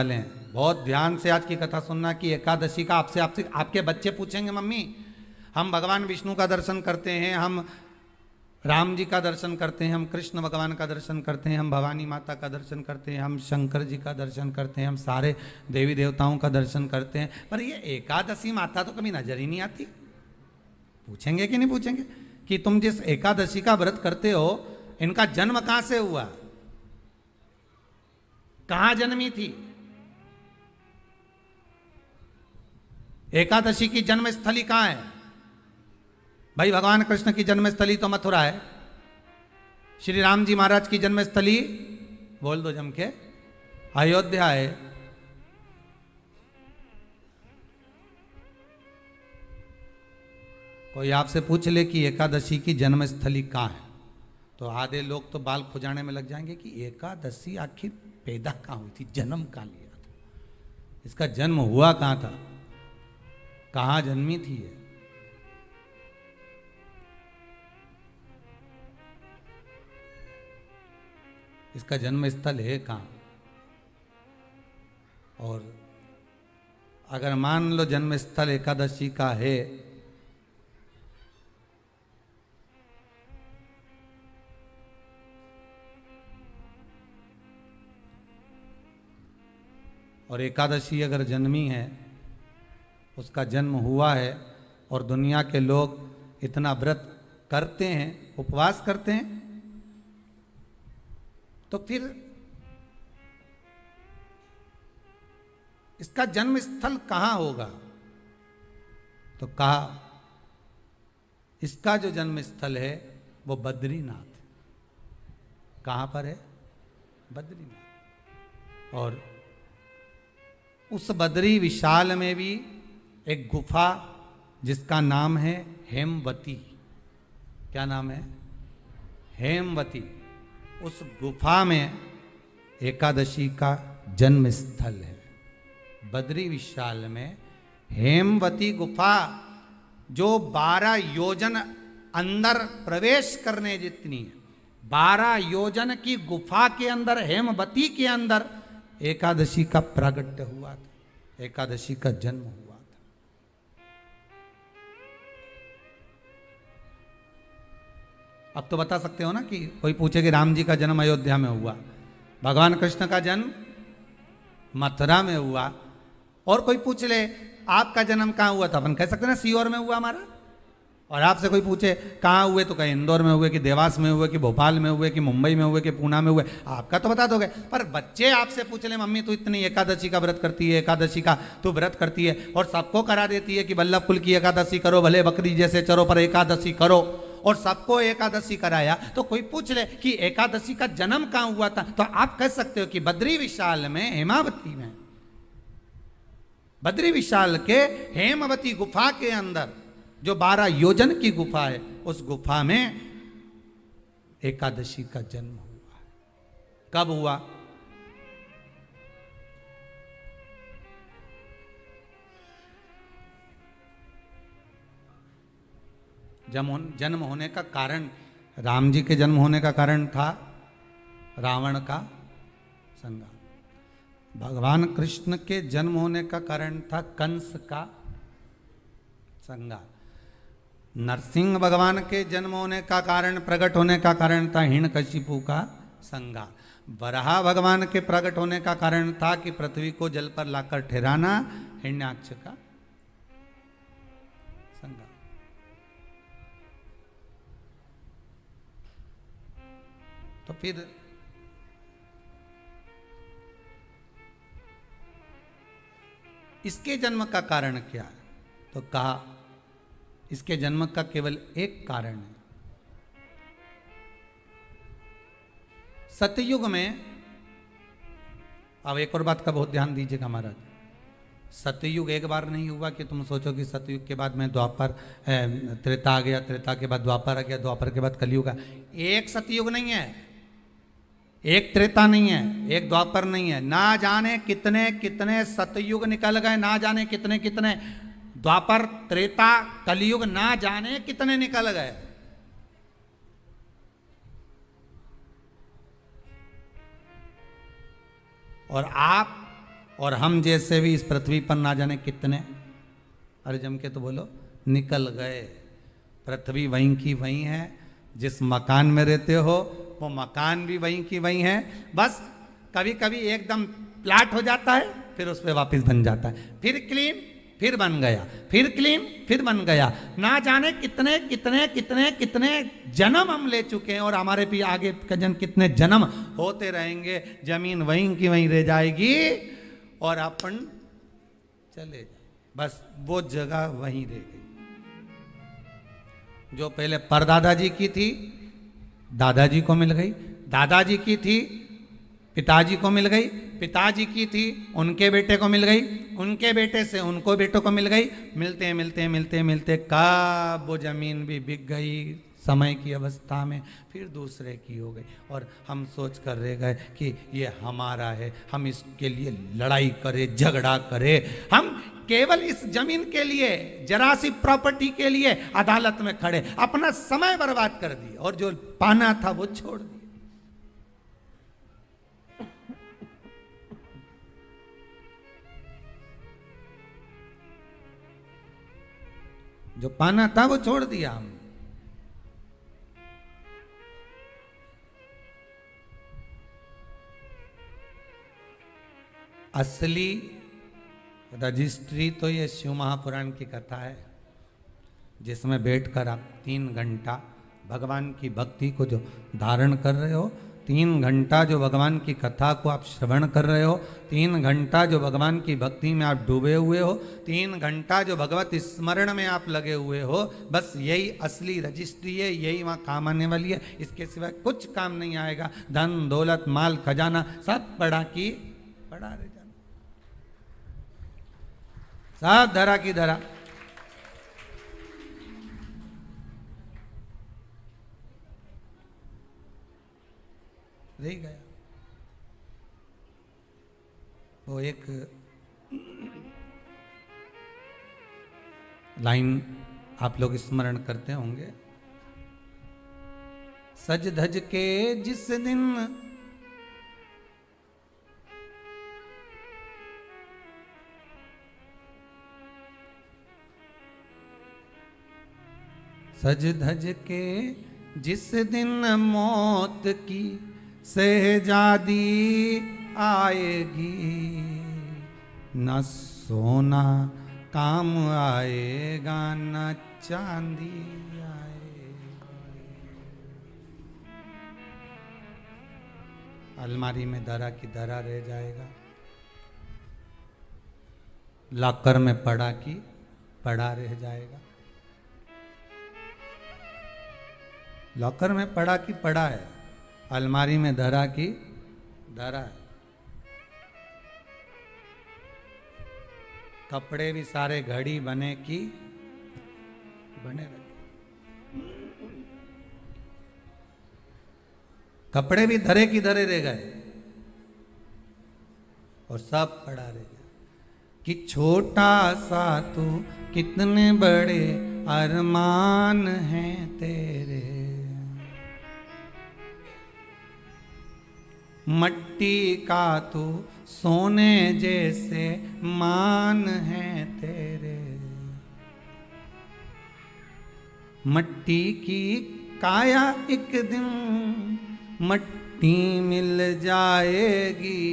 वाले हैं। बहुत ध्यान से आज की कथा सुनना कि एकादशी का आपसे आपसे आपके बच्चे पूछेंगे, मम्मी हम भगवान विष्णु का दर्शन करते हैं, हम राम जी का दर्शन करते हैं, हम कृष्ण भगवान का दर्शन करते हैं, हम भवानी माता का दर्शन करते हैं, हम शंकर जी का दर्शन करते हैं, हम सारे देवी देवताओं का दर्शन करते हैं, पर ये एकादशी माता तो कभी नजर ही नहीं आती। पूछेंगे कि नहीं पूछेंगे कि तुम जिस एकादशी का व्रत करते हो इनका जन्म कहां से हुआ, कहां जन्मी थी? एकादशी की जन्मस्थली कहां है? भाई भगवान कृष्ण की जन्मस्थली तो मथुरा है, श्री राम जी महाराज की जन्मस्थली बोल दो जम के अयोध्या है। कोई आपसे पूछ ले कि एकादशी की जन्मस्थली कहां है तो आधे लोग तो बाल खुजाने में लग जाएंगे कि एकादशी आखिर पैदा कहां हुई थी, जन्म कहां लिया था, इसका जन्म हुआ कहां था, कहां जन्मी थी ये? इसका जन्म स्थल है कहां? और अगर मान लो जन्म स्थल एकादशी का है और एकादशी अगर जन्मी है, उसका जन्म हुआ है और दुनिया के लोग इतना व्रत करते हैं, उपवास करते हैं, तो फिर इसका जन्म स्थल कहां होगा? तो कहा इसका जो जन्म स्थल है वो बद्रीनाथ। कहां पर है? बद्रीनाथ। और उस बद्री विशाल में भी एक गुफा जिसका नाम है हेमवती। क्या नाम है? हेमवती। उस गुफा में एकादशी का जन्म स्थल है। बद्री विशाल में हेमवती गुफा जो 12 योजन अंदर प्रवेश करने जितनी है, 12 योजन की गुफा के अंदर, हेमवती के अंदर एकादशी का प्रागट्य हुआ था, एकादशी का जन्म हुआ था। अब तो बता सकते हो ना कि कोई पूछे कि राम जी का जन्म अयोध्या में हुआ, भगवान कृष्ण का जन्म मथुरा में हुआ, और कोई पूछ ले आपका जन्म कहां हुआ था, अपन कह सकते ना सीहोर में हुआ हमारा। और आपसे कोई पूछे कहाँ हुए तो कहीं इंदौर में हुए, कि देवास में हुए, कि भोपाल में हुए, कि मुंबई में हुए, कि पूना में हुए, आपका तो बता दोगे। पर बच्चे आपसे पूछ ले मम्मी तू इतनी एकादशी का व्रत करती है, एकादशी का तू व्रत करती है और सबको करा देती है कि वल्लभ कुल की एकादशी करो, भले बकरी जैसे चरो पर एकादशी करो, और सबको एकादशी कराया, तो कोई पूछ ले कि एकादशी का जन्म कहाँ हुआ था, तो आप कह सकते हो कि बद्री विशाल में, हेमावती में, बद्री विशाल के हेमवती गुफा के अंदर जो 12 योजन की गुफा है, उस गुफा में एकादशी का जन्म हुआ। कब हुआ? जन्म होने का कारण, राम जी के जन्म होने का कारण था रावण का संहार। भगवान कृष्ण के जन्म होने का कारण था कंस का संहार। नरसिंह भगवान के जन्म होने का कारण, प्रकट होने का कारण था हिरण्यकशिपु का संहार। वराह भगवान के प्रकट होने का कारण था कि पृथ्वी को जल पर लाकर ठहराना, हिरण्याक्ष का संहार। तो फिर इसके जन्म का कारण क्या है? तो कहा इसके जन्म का केवल एक कारण है। सतयुग में, अब एक और बात का बहुत ध्यान दीजिएगा महाराज, सतयुग एक बार नहीं हुआ कि तुम सोचो कि सतयुग के बाद में द्वापर, त्रेता आ गया, त्रेता के बाद द्वापर आ गया, द्वापर के बाद कलयुग आ। एक सतयुग नहीं है, एक त्रेता नहीं है, एक द्वापर नहीं है, ना जाने कितने कितने सतयुग निकल गए, ना जाने कितने कितने द्वापर, त्रेता, कलयुग, ना जाने कितने निकल गए। और आप और हम जैसे भी इस पृथ्वी पर ना जाने कितने, अरे जम के तो बोलो, निकल गए। पृथ्वी वहीं की वहीं है, जिस मकान में रहते हो वो मकान भी वहीं की वहीं है। बस कभी कभी एकदम प्लाट हो जाता है, फिर उस पर वापस बन जाता है, फिर क्लीन, फिर बन गया, फिर क्लीन, फिर बन गया। ना जाने कितने कितने कितने कितने जन्म हम ले चुके हैं, और हमारे भी आगे का जन्म कितने जन्म होते रहेंगे। जमीन वहीं की वहीं रह जाएगी और अपन चले जाए, बस वो जगह वहीं रह गई। जो पहले परदादा जी की थी, दादाजी को मिल गई, दादाजी की थी, पिताजी को मिल गई, पिताजी की थी, उनके बेटे को मिल गई, उनके बेटे से उनको बेटों को मिल गई। मिलते मिलते मिलते मिलते कब वो जमीन भी बिक गई समय की अवस्था में, फिर दूसरे की हो गई। और हम सोच कर रह गए कि ये हमारा है, हम इसके लिए लड़ाई करें, झगड़ा करें। हम केवल इस जमीन के लिए, जरा सी प्रॉपर्टी के लिए अदालत में खड़े, अपना समय बर्बाद कर दिए और जो पाना था वो छोड़ दिया। जो पाना था वो छोड़ दिया हमने। असली रजिस्ट्री तो ये शिव महापुराण की कथा है, जिसमें बैठकर आप 3 घंटा भगवान की भक्ति को जो धारण कर रहे हो, 3 घंटा जो भगवान की कथा को आप श्रवण कर रहे हो, 3 घंटा जो भगवान की भक्ति में आप डूबे हुए हो, 3 घंटा जो भगवत स्मरण में आप लगे हुए हो, बस यही असली रजिस्ट्री है, यही वहाँ काम आने वाली है। इसके सिवाय कुछ काम नहीं आएगा। धन दौलत माल खजाना सब पड़ा की पड़ा रह जाना, सब धरा की धरा। रह गया। वो एक लाइन आप लोग स्मरण करते होंगे, सज धज के जिस दिन सज धज के जिस दिन मौत की शहजादी आएगी, न सोना काम आएगा न चांदी आएगा। अलमारी में धरा की धरा रह जाएगा, लॉकर में पड़ा की पड़ा रह जाएगा। लॉकर में पड़ा की पड़ा है, अलमारी में धरा की धरा है। कपड़े भी सारे घड़ी बने की बने रहे, कपड़े भी धरे की धरे रह गए और सब पड़ा रह गया। कि छोटा सा तू कितने बड़े अरमान हैं तेरे, मट्टी का तू सोने जैसे मान है तेरे। मट्टी की काया एक दिन मट्टी मिल जाएगी,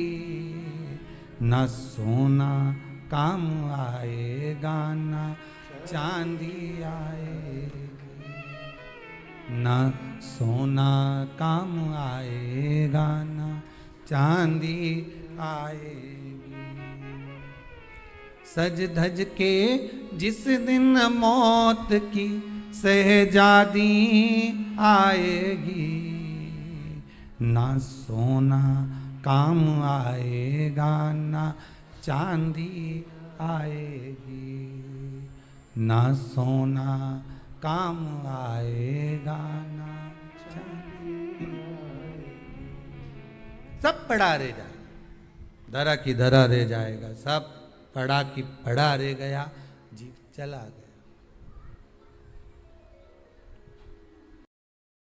न सोना काम आएगा न चांदी आएगी, न सोना काम आएगा न चांदी आएगी। सज धज के जिस दिन मौत की शहजादी आएगी, ना सोना काम आएगा ना चांदी आएगी, ना सोना काम आएगा ना चांदी आएगी। सब पड़ा रह जाएगा, धरा की धरा रह जाएगा, सब पड़ा की पड़ा रह गया, जीव चला गया।